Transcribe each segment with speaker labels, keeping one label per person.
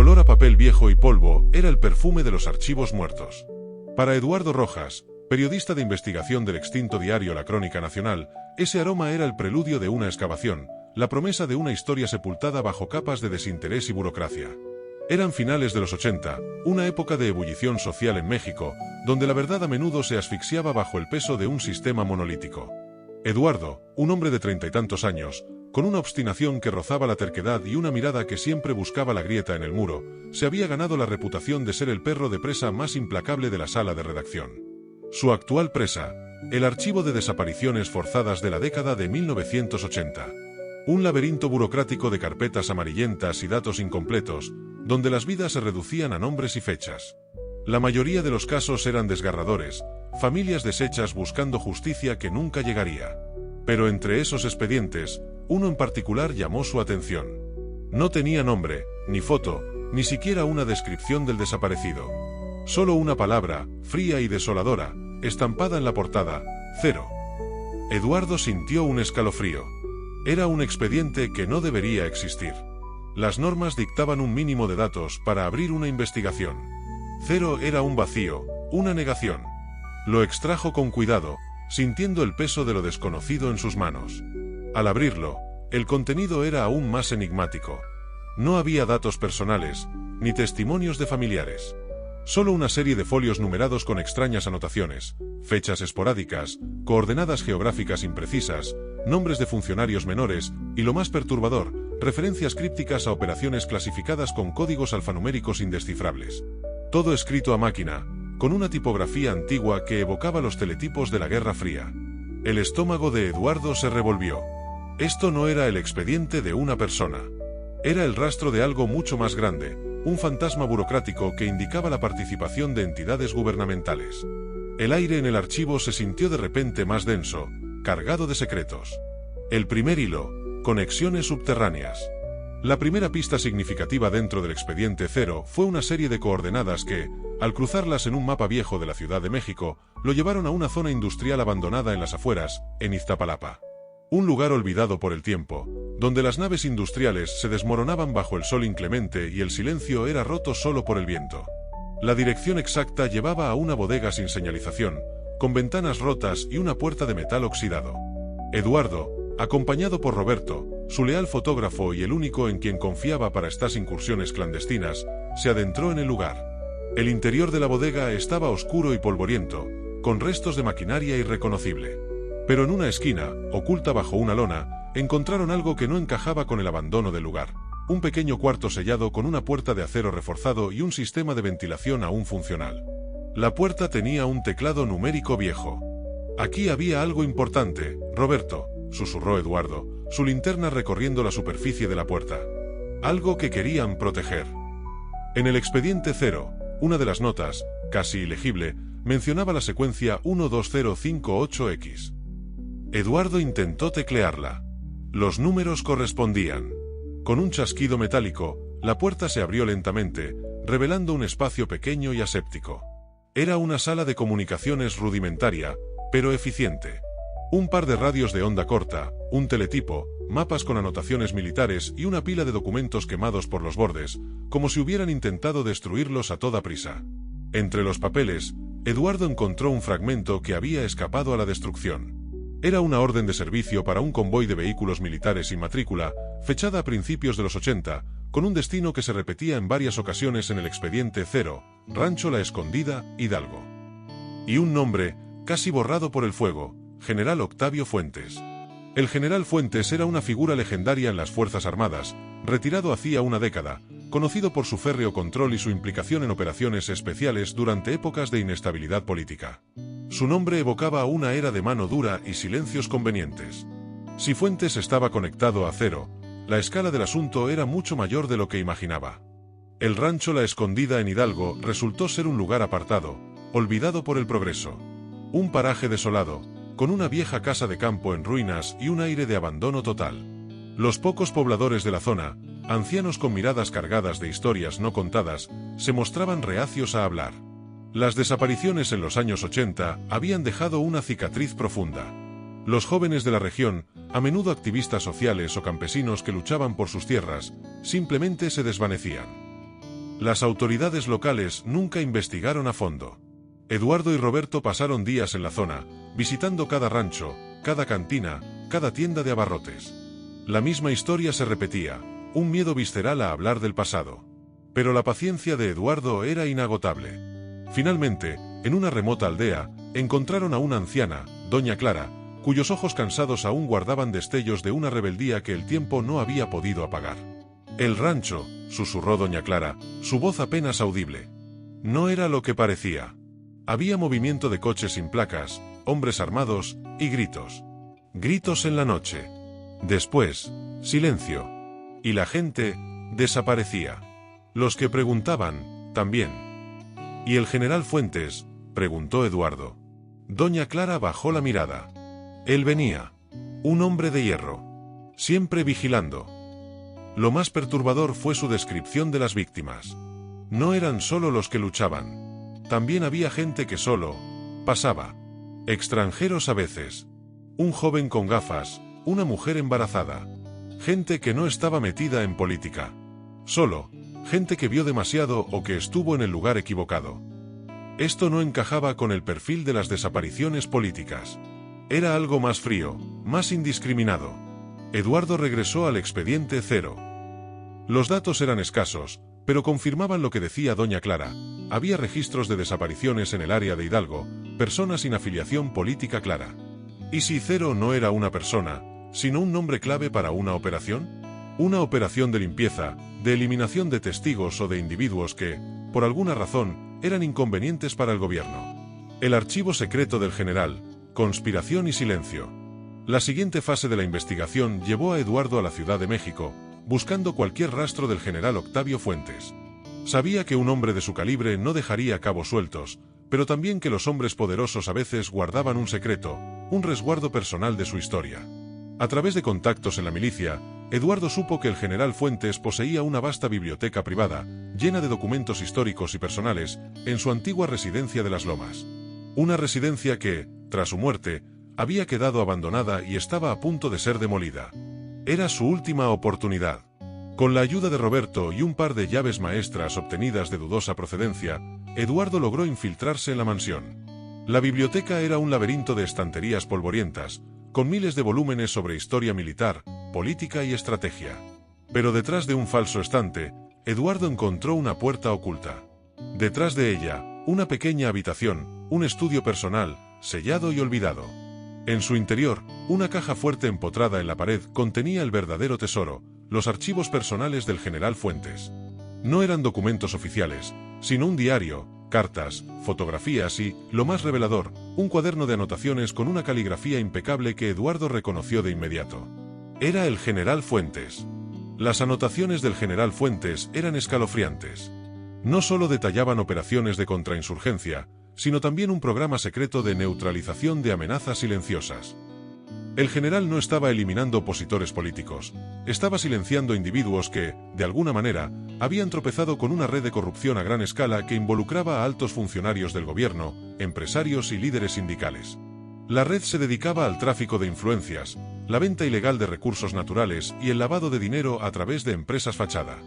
Speaker 1: olor a papel viejo y polvo era el perfume de los archivos muertos. Para Eduardo Rojas, periodista de investigación del extinto diario La Crónica Nacional, ese aroma era el preludio de una excavación, la promesa de una historia sepultada bajo capas de desinterés y burocracia. Eran finales de los 80, una época de ebullición social en México, donde la verdad a menudo se asfixiaba bajo el peso de un sistema monolítico. Eduardo, un hombre de 30 y tantos años, con una obstinación que rozaba la terquedad y una mirada que siempre buscaba la grieta en el muro, se había ganado la reputación de ser el perro de presa más implacable de la sala de redacción. Su actual presa, el archivo de desapariciones forzadas de la década de 1980. Un laberinto burocrático de carpetas amarillentas y datos incompletos, donde las vidas se reducían a nombres y fechas. La mayoría de los casos eran desgarradores, familias deshechas buscando justicia que nunca llegaría. Pero entre esos expedientes, uno en particular llamó su atención. No tenía nombre, ni foto, ni siquiera una descripción del desaparecido. Solo una palabra, fría y desoladora, estampada en la portada: cero. Eduardo sintió un escalofrío. Era un expediente que no debería existir. Las normas dictaban un mínimo de datos para abrir una investigación. Cero era un vacío, una negación. Lo extrajo con cuidado, sintiendo el peso de lo desconocido en sus manos. Al abrirlo, el contenido era aún más enigmático. No había datos personales, ni testimonios de familiares. Solo una serie de folios numerados con extrañas anotaciones, fechas esporádicas, coordenadas geográficas imprecisas, nombres de funcionarios menores, y lo más perturbador, referencias crípticas a operaciones clasificadas con códigos alfanuméricos indescifrables. Todo escrito a máquina, con una tipografía antigua que evocaba los teletipos de la Guerra Fría. El estómago de Eduardo se revolvió. Esto no era el expediente de una persona. Era el rastro de algo mucho más grande, un fantasma burocrático que indicaba la participación de entidades gubernamentales. El aire en el archivo se sintió de repente más denso, cargado de secretos. El primer hilo: conexiones subterráneas. La primera pista significativa dentro del expediente cero fue una serie de coordenadas que, al cruzarlas en un mapa viejo de la Ciudad de México, lo llevaron a una zona industrial abandonada en las afueras, en Iztapalapa. Un lugar olvidado por el tiempo, donde las naves industriales se desmoronaban bajo el sol inclemente y el silencio era roto solo por el viento. La dirección exacta llevaba a una bodega sin señalización, con ventanas rotas y una puerta de metal oxidado. Eduardo, acompañado por Roberto, su leal fotógrafo y el único en quien confiaba para estas incursiones clandestinas, se adentró en el lugar. El interior de la bodega estaba oscuro y polvoriento, con restos de maquinaria irreconocible. Pero en una esquina, oculta bajo una lona, encontraron algo que no encajaba con el abandono del lugar: un pequeño cuarto sellado con una puerta de acero reforzado y un sistema de ventilación aún funcional. La puerta tenía un teclado numérico viejo. «Aquí había algo importante, Roberto», susurró Eduardo, su linterna recorriendo la superficie de la puerta. «Algo que querían proteger». En el expediente cero, una de las notas, casi ilegible, mencionaba la secuencia 12058X. Eduardo intentó teclearla. Los números correspondían. Con un chasquido metálico, la puerta se abrió lentamente, revelando un espacio pequeño y aséptico. Era una sala de comunicaciones rudimentaria, pero eficiente. Un par de radios de onda corta, un teletipo, mapas con anotaciones militares y una pila de documentos quemados por los bordes, como si hubieran intentado destruirlos a toda prisa. Entre los papeles, Eduardo encontró un fragmento que había escapado a la destrucción. Era una orden de servicio para un convoy de vehículos militares sin matrícula, fechada a principios de los 80, con un destino que se repetía en varias ocasiones en el expediente cero: Rancho La Escondida, Hidalgo. Y un nombre, casi borrado por el fuego: General Octavio Fuentes. El general Fuentes era una figura legendaria en las Fuerzas Armadas, retirado hacía una década, conocido por su férreo control y su implicación en operaciones especiales durante épocas de inestabilidad política. Su nombre evocaba una era de mano dura y silencios convenientes. Si Fuentes estaba conectado a cero, la escala del asunto era mucho mayor de lo que imaginaba. El rancho La Escondida en Hidalgo resultó ser un lugar apartado, olvidado por el progreso. Un paraje desolado, con una vieja casa de campo en ruinas y un aire de abandono total. Los pocos pobladores de la zona, ancianos con miradas cargadas de historias no contadas, se mostraban reacios a hablar. Las desapariciones en los años 80 habían dejado una cicatriz profunda. Los jóvenes de la región, a menudo activistas sociales o campesinos que luchaban por sus tierras, simplemente se desvanecían. Las autoridades locales nunca investigaron a fondo. Eduardo y Roberto pasaron días en la zona, visitando cada rancho, cada cantina, cada tienda de abarrotes. La misma historia se repetía, un miedo visceral a hablar del pasado. Pero la paciencia de Eduardo era inagotable. Finalmente, en una remota aldea, encontraron a una anciana, doña Clara, cuyos ojos cansados aún guardaban destellos de una rebeldía que el tiempo no había podido apagar. «El rancho», susurró doña Clara, su voz apenas audible. No era lo que parecía. Había movimiento de coches sin placas, hombres armados, y gritos. Gritos en la noche. Después, silencio. Y la gente desaparecía. Los que preguntaban, también. ¿Y el general Fuentes?, preguntó Eduardo. Doña Clara bajó la mirada. Él venía. Un hombre de hierro. Siempre vigilando. Lo más perturbador fue su descripción de las víctimas. No eran solo los que luchaban. También había gente que solo pasaba. Extranjeros a veces. Un joven con gafas, una mujer embarazada. Gente que no estaba metida en política. Solo, gente que vio demasiado o que estuvo en el lugar equivocado. Esto no encajaba con el perfil de las desapariciones políticas. Era algo más frío, más indiscriminado. Eduardo regresó al expediente 0. Los datos eran escasos, pero confirmaban lo que decía doña Clara. Había registros de desapariciones en el área de Hidalgo, personas sin afiliación política clara. ¿Y si 0 no era una persona, sino un nombre clave para una operación? Una operación de limpieza, de eliminación de testigos o de individuos que, por alguna razón, eran inconvenientes para el gobierno. El archivo secreto del general, conspiración y silencio. La siguiente fase de la investigación llevó a Eduardo a la Ciudad de México, buscando cualquier rastro del general Octavio Fuentes. Sabía que un hombre de su calibre no dejaría cabos sueltos, pero también que los hombres poderosos a veces guardaban un secreto, un resguardo personal de su historia. A través de contactos en la milicia, Eduardo supo que el general Fuentes poseía una vasta biblioteca privada, llena de documentos históricos y personales, en su antigua residencia de Las Lomas. Una residencia que, tras su muerte, había quedado abandonada y estaba a punto de ser demolida. Era su última oportunidad. Con la ayuda de Roberto y un par de llaves maestras obtenidas de dudosa procedencia, Eduardo logró infiltrarse en la mansión. La biblioteca era un laberinto de estanterías polvorientas, con miles de volúmenes sobre historia militar, política y estrategia. Pero detrás de un falso estante, Eduardo encontró una puerta oculta. Detrás de ella, una pequeña habitación, un estudio personal, sellado y olvidado. En su interior, una caja fuerte empotrada en la pared contenía el verdadero tesoro, los archivos personales del general Fuentes. No eran documentos oficiales, sino un diario, cartas, fotografías y, lo más revelador, un cuaderno de anotaciones con una caligrafía impecable que Eduardo reconoció de inmediato. Era el general Fuentes. Las anotaciones del general Fuentes eran escalofriantes. No solo detallaban operaciones de contrainsurgencia, sino también un programa secreto de neutralización de amenazas silenciosas. El general no estaba eliminando opositores políticos, estaba silenciando individuos que, de alguna manera, habían tropezado con una red de corrupción a gran escala que involucraba a altos funcionarios del gobierno, empresarios y líderes sindicales. La red se dedicaba al tráfico de influencias, la venta ilegal de recursos naturales y el lavado de dinero a través de empresas fachada.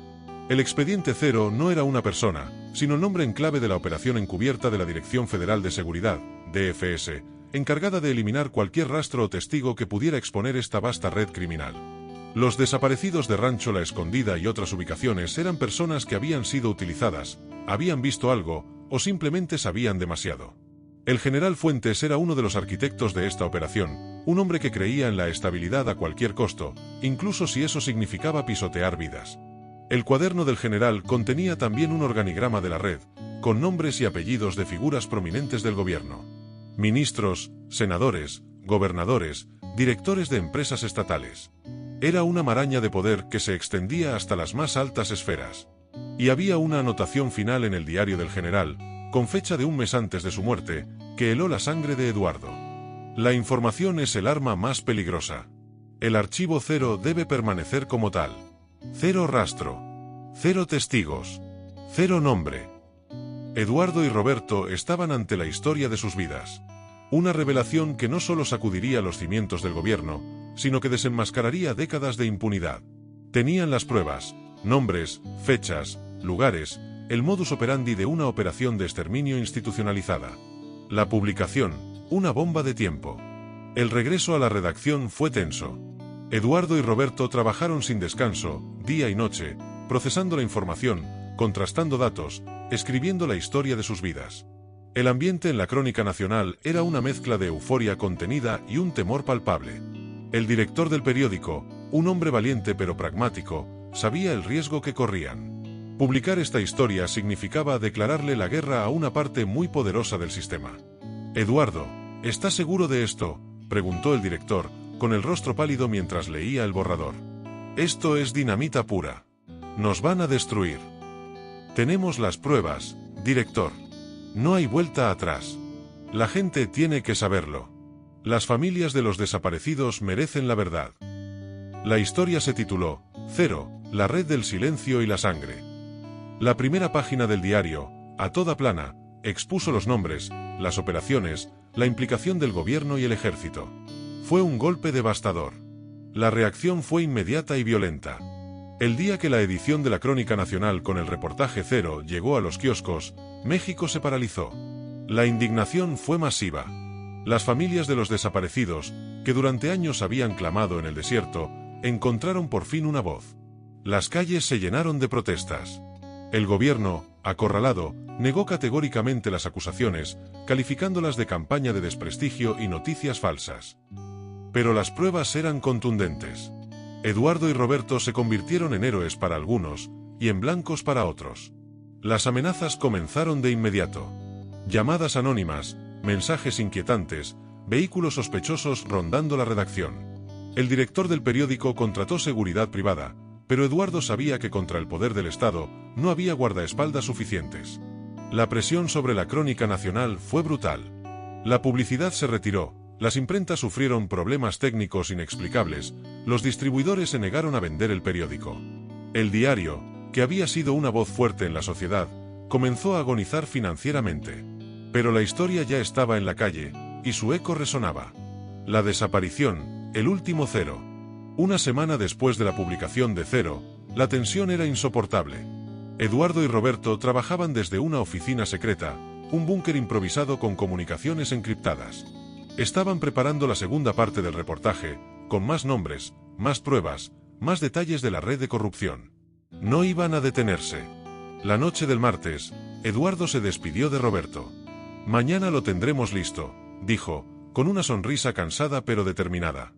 Speaker 1: El expediente 0 no era una persona, sino el nombre en clave de la operación encubierta de la Dirección Federal de Seguridad, DFS, encargada de eliminar cualquier rastro o testigo que pudiera exponer esta vasta red criminal. Los desaparecidos de Rancho La Escondida y otras ubicaciones eran personas que habían sido utilizadas, habían visto algo, o simplemente sabían demasiado. El general Fuentes era uno de los arquitectos de esta operación, un hombre que creía en la estabilidad a cualquier costo, incluso si eso significaba pisotear vidas. El cuaderno del general contenía también un organigrama de la red, con nombres y apellidos de figuras prominentes del gobierno. Ministros, senadores, gobernadores, directores de empresas estatales. Era una maraña de poder que se extendía hasta las más altas esferas. Y había una anotación final en el diario del general, con fecha de un mes antes de su muerte, que heló la sangre de Eduardo. La información es el arma más peligrosa. El archivo 0 debe permanecer como tal. 0 rastro. 0 testigos. 0 nombre. Eduardo y Roberto estaban ante la historia de sus vidas. Una revelación que no solo sacudiría los cimientos del gobierno, sino que desenmascararía décadas de impunidad. Tenían las pruebas, nombres, fechas, lugares, el modus operandi de una operación de exterminio institucionalizada. La publicación, una bomba de tiempo. El regreso a la redacción fue tenso. Eduardo y Roberto trabajaron sin descanso, día y noche, procesando la información, contrastando datos, escribiendo la historia de sus vidas. El ambiente en la Crónica Nacional era una mezcla de euforia contenida y un temor palpable. El director del periódico, un hombre valiente pero pragmático, sabía el riesgo que corrían. Publicar esta historia significaba declararle la guerra a una parte muy poderosa del sistema. «Eduardo, ¿estás seguro de esto?», preguntó el director, con el rostro pálido mientras leía el borrador. «Esto es dinamita pura. Nos van a destruir». «Tenemos las pruebas, director. No hay vuelta atrás. La gente tiene que saberlo. Las familias de los desaparecidos merecen la verdad». La historia se tituló Cero, la red del silencio y la sangre. La primera página del diario, a toda plana, expuso los nombres, las operaciones, la implicación del gobierno y el ejército. Fue un golpe devastador. La reacción fue inmediata y violenta. El día que la edición de la Crónica Nacional con el reportaje Cero llegó a los kioscos, México se paralizó. La indignación fue masiva. Las familias de los desaparecidos, que durante años habían clamado en el desierto, encontraron por fin una voz. Las calles se llenaron de protestas. El gobierno, acorralado, negó categóricamente las acusaciones, calificándolas de campaña de desprestigio y noticias falsas. Pero las pruebas eran contundentes. Eduardo y Roberto se convirtieron en héroes para algunos, y en blancos para otros. Las amenazas comenzaron de inmediato. Llamadas anónimas, mensajes inquietantes, vehículos sospechosos rondando la redacción. El director del periódico contrató seguridad privada, pero Eduardo sabía que contra el poder del Estado no había guardaespaldas suficientes. La presión sobre la Crónica Nacional fue brutal. La publicidad se retiró, las imprentas sufrieron problemas técnicos inexplicables, los distribuidores se negaron a vender el periódico. El diario, que había sido una voz fuerte en la sociedad, comenzó a agonizar financieramente. Pero la historia ya estaba en la calle, y su eco resonaba. La desaparición, el último Cero. Una semana después de la publicación de Cero, la tensión era insoportable. Eduardo y Roberto trabajaban desde una oficina secreta, un búnker improvisado con comunicaciones encriptadas. Estaban preparando la segunda parte del reportaje, con más nombres, más pruebas, más detalles de la red de corrupción. No iban a detenerse. La noche del martes, Eduardo se despidió de Roberto. «Mañana lo tendremos listo», dijo, con una sonrisa cansada pero determinada.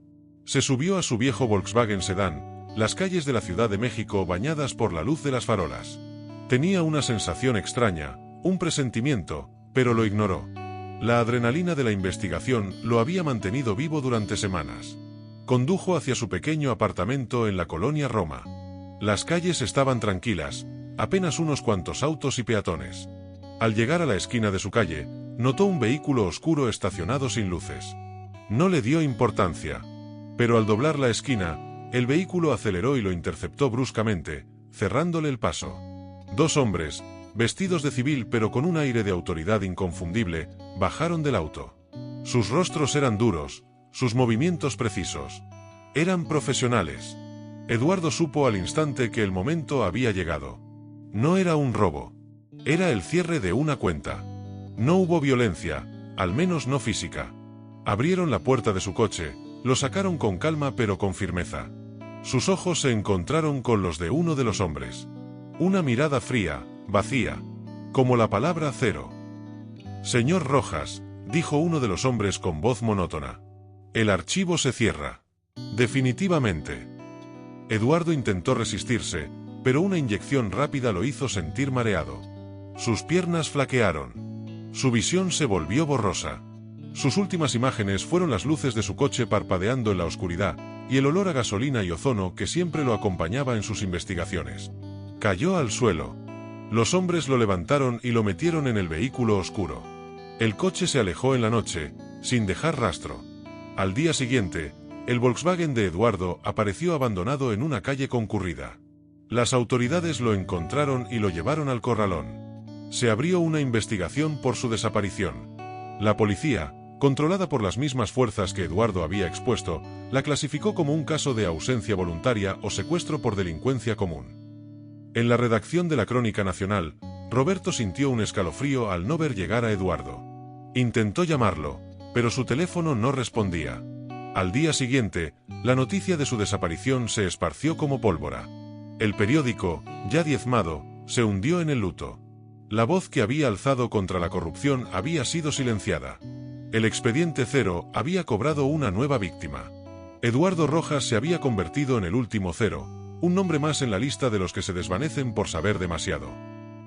Speaker 1: Se subió a su viejo Volkswagen Sedán, las calles de la Ciudad de México bañadas por la luz de las farolas. Tenía una sensación extraña, un presentimiento, pero lo ignoró. La adrenalina de la investigación lo había mantenido vivo durante semanas. Condujo hacia su pequeño apartamento en la colonia Roma. Las calles estaban tranquilas, apenas unos cuantos autos y peatones. Al llegar a la esquina de su calle, notó un vehículo oscuro estacionado sin luces. No le dio importancia. Pero al doblar la esquina, el vehículo aceleró y lo interceptó bruscamente, cerrándole el paso. Dos hombres, vestidos de civil pero con un aire de autoridad inconfundible, bajaron del auto. Sus rostros eran duros, sus movimientos precisos. Eran profesionales. Eduardo supo al instante que el momento había llegado. No era un robo. Era el cierre de una cuenta. No hubo violencia, al menos no física. Abrieron la puerta de su coche, lo sacaron con calma pero con firmeza. Sus ojos se encontraron con los de uno de los hombres. Una mirada fría, vacía, como la palabra cero. «Señor Rojas», dijo uno de los hombres con voz monótona. «El archivo se cierra. Definitivamente». Eduardo intentó resistirse, pero una inyección rápida lo hizo sentir mareado. Sus piernas flaquearon. Su visión se volvió borrosa. Sus últimas imágenes fueron las luces de su coche parpadeando en la oscuridad, y el olor a gasolina y ozono que siempre lo acompañaba en sus investigaciones. Cayó al suelo. Los hombres lo levantaron y lo metieron en el vehículo oscuro. El coche se alejó en la noche, sin dejar rastro. Al día siguiente, el Volkswagen de Eduardo apareció abandonado en una calle concurrida. Las autoridades lo encontraron y lo llevaron al corralón. Se abrió una investigación por su desaparición. La policía, controlada por las mismas fuerzas que Eduardo había expuesto, la clasificó como un caso de ausencia voluntaria o secuestro por delincuencia común. En la redacción de la Crónica Nacional, Roberto sintió un escalofrío al no ver llegar a Eduardo. Intentó llamarlo, pero su teléfono no respondía. Al día siguiente, la noticia de su desaparición se esparció como pólvora. El periódico, ya diezmado, se hundió en el luto. La voz que había alzado contra la corrupción había sido silenciada. El expediente Cero había cobrado una nueva víctima. Eduardo Rojas se había convertido en el último Cero, un nombre más en la lista de los que se desvanecen por saber demasiado.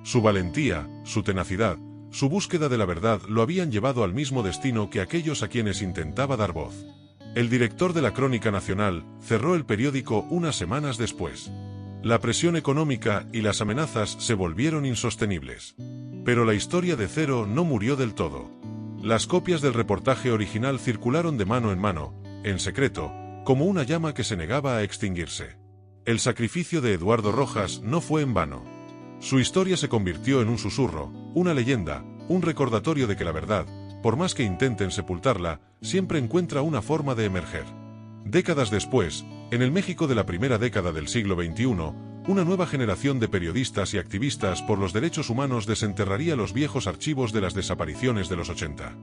Speaker 1: Su valentía, su tenacidad, su búsqueda de la verdad lo habían llevado al mismo destino que aquellos a quienes intentaba dar voz. El director de la Crónica Nacional cerró el periódico unas semanas después. La presión económica y las amenazas se volvieron insostenibles. Pero la historia de Cero no murió del todo. Las copias del reportaje original circularon de mano, en secreto, como una llama que se negaba a extinguirse. El sacrificio de Eduardo Rojas no fue en vano. Su historia se convirtió en un susurro, una leyenda, un recordatorio de que la verdad, por más que intenten sepultarla, siempre encuentra una forma de emerger. Décadas después, en el México de la primera década del siglo XXI, una nueva generación de periodistas y activistas por los derechos humanos desenterraría los viejos archivos de las desapariciones de los 80.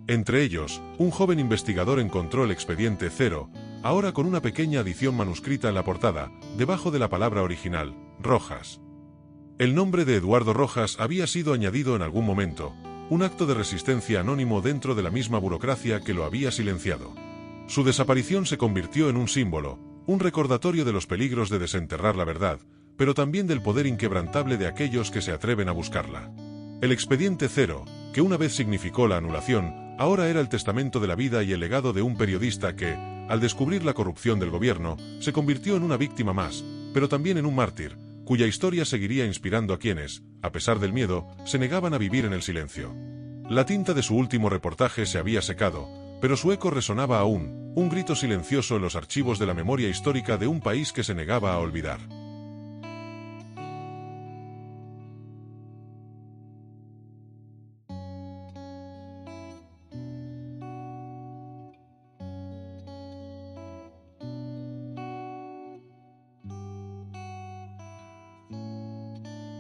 Speaker 1: Entre ellos, un joven investigador encontró el expediente Cero, ahora con una pequeña adición manuscrita en la portada, debajo de la palabra original, Rojas. El nombre de Eduardo Rojas había sido añadido en algún momento, un acto de resistencia anónimo dentro de la misma burocracia que lo había silenciado. Su desaparición se convirtió en un símbolo, un recordatorio de los peligros de desenterrar la verdad, pero también del poder inquebrantable de aquellos que se atreven a buscarla. El expediente Cero, que una vez significó la anulación, ahora era el testamento de la vida y el legado de un periodista que, al descubrir la corrupción del gobierno, se convirtió en una víctima más, pero también en un mártir, cuya historia seguiría inspirando a quienes, a pesar del miedo, se negaban a vivir en el silencio. La tinta de su último reportaje se había secado, pero su eco resonaba aún, un grito silencioso en los archivos de la memoria histórica de un país que se negaba a olvidar.